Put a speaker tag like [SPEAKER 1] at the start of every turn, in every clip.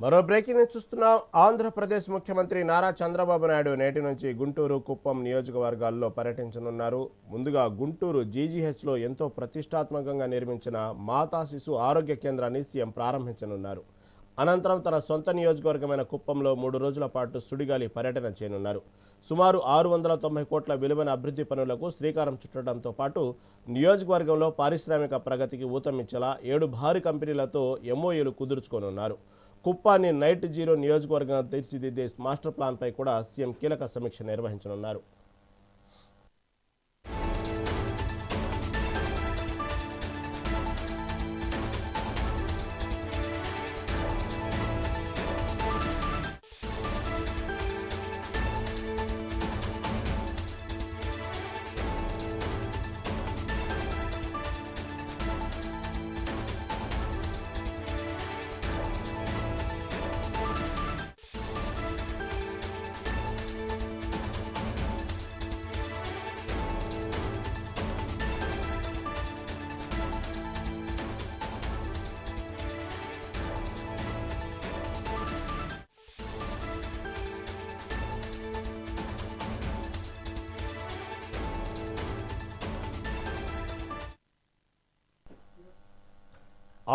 [SPEAKER 1] మరో breaking news చూస్తున్నాం. ఆంధ్రప్రదేశ్ ముఖ్యమంత్రి నారా చంద్రబాబు నాయుడు నేటి నుంచి గుంటూరు, కుప్పం నియోజకవర్గాల్లో పర్యటించనున్నారు. ముందుగా గుంటూరు జీజీహెచ్లో ఎంతో ప్రతిష్టాత్మకంగా నిర్మించిన మాతా శిశు ఆరోగ్య కేంద్రాన్ని సీఎం ప్రారంభించనున్నారు. అనంతరం తన సొంత నియోజకవర్గమైన కుప్పంలో 3 రోజుల పాటు సుడిగాలి పర్యటన చేయనున్నారు. సుమారు 690 కోట్ల విలువైన అభివృద్ధి పనులకు శ్రీకారం చుట్టడంతో పాటు నియోజకవర్గంలో పారిశ్రామిక ప్రగతికి ఊతమిచ్చేలా 7 భారీ కంపెనీలతో ఎంఓయూలు కుదుర్చుకోనున్నారు. కుప్పాన్ని నైట్ జీరో నియోజకవర్గంగా తీర్చిదిద్దే మాస్టర్ ప్లాన్పై కూడా సీఎం కీలక సమీక్ష నిర్వహించనున్నారు.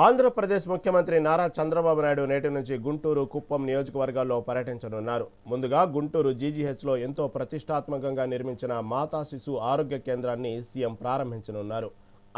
[SPEAKER 1] ఆంధ్రప్రదేశ్ ముఖ్యమంత్రి నారా చంద్రబాబు నాయుడు నేటి నుంచి గుంటూరు, కుప్పం నియోజకవర్గాల్లో పర్యటించనున్నారు. ముందుగా గుంటూరు జీజీహెచ్లో ఎంతో ప్రతిష్టాత్మకంగా నిర్మించిన మాతా శిశు ఆరోగ్య కేంద్రాన్ని సీఎం ప్రారంభించనున్నారు.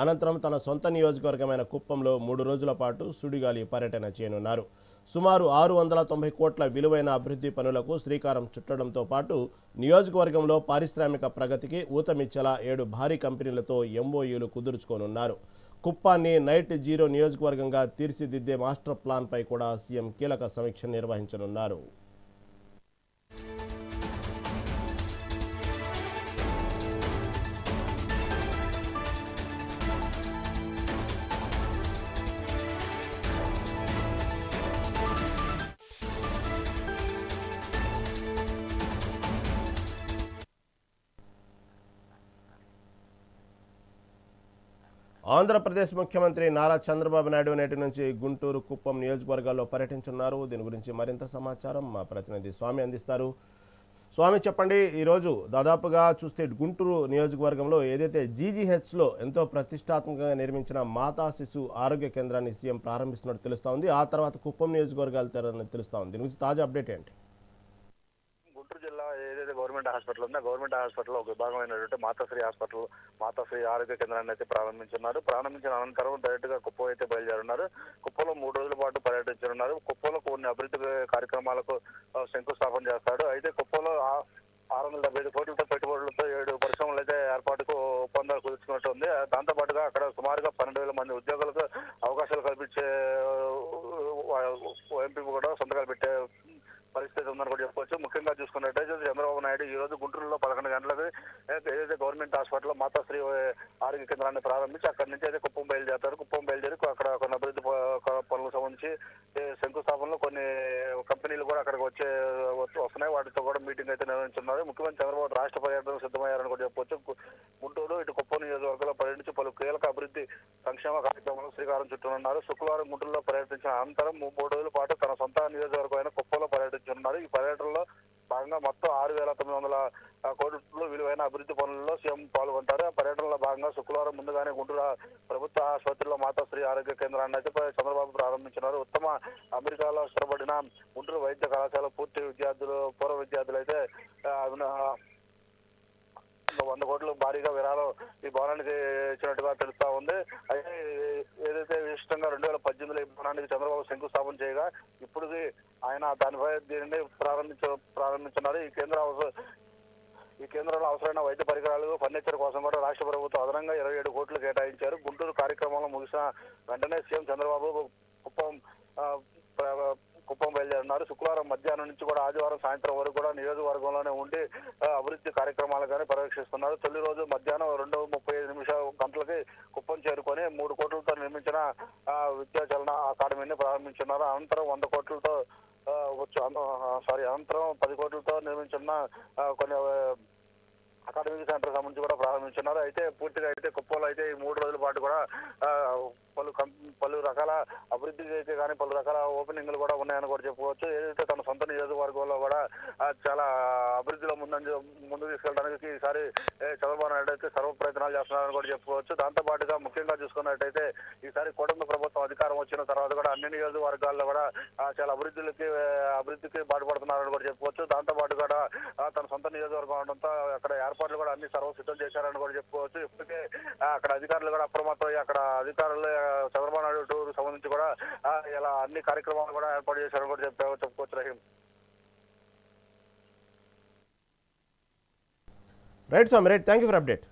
[SPEAKER 1] అనంతరం తన సొంత నియోజకవర్గమైన కుప్పంలో 3 రోజుల పాటు సుడిగాలి పర్యటన చేయనున్నారు. సుమారు 690 కోట్ల విలువైన అభివృద్ధి పనులకు శ్రీకారం చుట్టడంతో పాటు నియోజకవర్గంలో పారిశ్రామిక ప్రగతికి ఊతమిచ్చేలా 7 భారీ కంపెనీలతో ఎంఓయూలు కుదుర్చుకోనున్నారు. కుప్పాన్ని నైట్ జీరో నియోజకవర్గంగా తీర్చిదిద్దే మాస్టర్ ప్లాన్పై కూడా సీఎం కీలక సమీక్ష నిర్వహించనున్నారు. ఆంధ్రప్రదేశ్ ముఖ్యమంత్రి నారా చంద్రబాబు నాయుడు నేటి నుంచి గుంటూరు, కుప్పం నియోజకవర్గాల్లో పర్యటించున్నారు. దీని గురించి మరింత సమాచారం మా ప్రతినిధి స్వామి అందిస్తారు. స్వామి, చెప్పండి. ఈరోజు దాదాపుగా చూస్తే గుంటూరు నియోజకవర్గంలో ఏదైతే జీజీహెచ్లో ఎంతో ప్రతిష్టాత్మకంగా నిర్మించిన మాతా శిశు ఆరోగ్య కేంద్రాన్ని సీఎం ప్రారంభిస్తున్నట్టు తెలుస్తూ ఉంది. ఆ తర్వాత కుప్పం నియోజకవర్గాలు తెలుస్తూ ఉంది. దీని గురించి తాజా అప్డేట్ ఏంటి?
[SPEAKER 2] గుంటూరు జిల్లా ఏదైతే గవర్నమెంట్ హాస్పిటల్ ఉందో గవర్నమెంట్ హాస్పిటల్ ఒక విభాగమైనటువంటి మాతాశ్రీ హాస్పిటల్, మాతాశ్రీ ఆరోగ్య కేంద్రాన్ని అయితే ప్రారంభించున్నారు. ప్రారంభించిన అనంతరం డైరెక్ట్ గా కుప్పం అయితే బయలుదేరున్నారు. కుప్పంలో 3 రోజుల పాటు పర్యటించనున్నారు. కుప్పంలో కొన్ని అభివృద్ధి కార్యక్రమాలకు శంకుస్థాపన చేస్తాడు. అయితే కుప్పంలో 675 కోట్లతో పెట్టుబడులతో 7 పరిశ్రమలు అయితే ఏర్పాటుకు ఒప్పందాలు కుదుర్చుకున్నట్టు ఉంది. దాంతో పాటుగా అక్కడ సుమారుగా 12,000 మంది ఉద్యోగులకు అవకాశాలు కల్పించే ఎంపీ కూడా సంతకాలు పెట్టే పరిస్థితి ఉందని కూడా చెప్పవచ్చు. ముఖ్యంగా చూసుకున్నట్టయితే చంద్రబాబు నాయుడు ఈ రోజు గుంటూరులో 11 గంటలకు ఏదైతే గవర్నమెంట్ హాస్పిటల్ మాతాశ్రీ ఆరోగ్య కేంద్రాన్ని ప్రారంభించి అక్కడి నుంచి అయితే కుప్పం బయలుదేరుతారు. కుప్పం బయలుదేరి అక్కడ కొన్ని అభివృద్ధి పనులకు సంబంధించి శంకుస్థాపనలో కొన్ని కంపెనీలు కూడా అక్కడికి వస్తున్నాయి. వాటితో కూడా మీటింగ్ అయితే నిర్వహించున్నారు. ముఖ్యమంత్రి చంద్రబాబు రాష్ట్ర పర్యటనకు సిద్ధమయ్యారని కూడా చెప్పవచ్చు. గుంటూరు ఇటు కుప్పం నియోజకవర్గంలో పర్యటించి పలు కీలక అభివృద్ధి సంక్షేమ కార్యక్రమాలకు శ్రీకారం చుట్టనున్నారు. శుక్రవారం గుంటూరులో పర్యటించిన అనంతరం 3 రోజుల పాటు తన సొంత నియోజకవర్గమైన కుప్పంలో పర్యటించనున్నారు. ఈ పర్యటనలో భాగంగా మొత్తం 6,900 కోట్ల విలువైన అభివృద్ధి పనుల్లో సీఎం పాల్గొంటారు. ఆ పర్యటనలో భాగంగా శుక్రవారం ముందుగానే గుంటూరు ప్రభుత్వ ఆసుపత్రిలో మాతాశ్రీ ఆరోగ్య కేంద్రాన్ని అయితే చంద్రబాబు ప్రారంభించినారు. ఉత్తమ అమెరికాలో స్థిరపడిన గుంటూరు వైద్య కళాశాల పూర్వ విద్యార్థులు అయితే 100 కోట్లు భారీగా విరాళం ఈ భవనానికి ఇచ్చినట్టుగా తెలుస్తా ఉంది. అయితే ఏదైతే విశిష్టంగా 2018లో ఈ భవనానికి చంద్రబాబు శంకుస్థాపన చేయగా ఇప్పుడు ఆయన దానిపై దీనిని ప్రారంభించున్నారు. ఈ కేంద్రంలో అవసరమైన వైద్య పరికరాలు, ఫర్నిచర్ కోసం కూడా రాష్ట్ర ప్రభుత్వం అదనంగా 27 కోట్లు కేటాయించారు. గుంటూరు కార్యక్రమంలో ముగిసిన వెంటనే సీఎం చంద్రబాబు కుప్పం బయలుదేరున్నారు. శుక్రవారం మధ్యాహ్నం నుంచి కూడా ఆదివారం సాయంత్రం వరకు కూడా నియోజకవర్గంలోనే ఉండి అభివృద్ధి కార్యక్రమాలు కానీ పర్యవేక్షిస్తున్నారు. తొలి రోజు మధ్యాహ్నం 2:35 గంటలకి కుప్పం చేరుకొని 3 కోట్లతో నిర్మించిన విద్యాచలన అకాడమీని ప్రారంభించున్నారు. అనంతరం 100 కోట్లతో అనంతరం 10 కోట్లతో నిర్మించిన కొన్ని అకాడమిక్ సెంటర్ సంబంధించి కూడా ప్రారంభించున్నారు. అయితే పూర్తిగా అయితే కుప్పంలో అయితే ఈ 3 రోజుల పాటు కూడా పలు రకాల అభివృద్ధికి అయితే కానీ పలు రకాల ఓపెనింగ్లు కూడా ఉన్నాయని కూడా చెప్పుకోవచ్చు. ఏదైతే తన సొంత నియోజకవర్గంలో కూడా చాలా అభివృద్ధిలో ముందుకు తీసుకెళ్ళడానికి ఈసారి చంద్రబాబు నాయుడు అయితే సర్వ ప్రయత్నాలు చేస్తున్నారని కూడా చెప్పుకోవచ్చు. దాంతో పాటుగా ముఖ్యంగా చూసుకున్నట్టయితే ఈసారి కూటమి ప్రభుత్వం అధికారం వచ్చిన తర్వాత కూడా అన్ని నియోజకవర్గాల్లో కూడా చాలా అభివృద్ధికి పాటుపడుతున్నారని కూడా చెప్పుకోవచ్చు. దాంతో పాటు కూడా తన సొంత నియోజకవర్గం అవడంతో అక్కడ ఏర్పాట్లు కూడా అన్ని సర్వసిద్ధం చేశారని కూడా చెప్పుకోవచ్చు. ఇప్పటికే అక్కడ అధికారులు కూడా అప్రమత్తమై అక్కడ అధికారులు చంద్రబాబు నాయుడు టూర్ సంబంధించి కూడా ఇలా అన్ని కార్యక్రమాలు కూడా ఏర్పాటు చేశారని కూడా చెప్పుకోవచ్చు. Rahim.
[SPEAKER 1] Right Swami, right, thank you for update.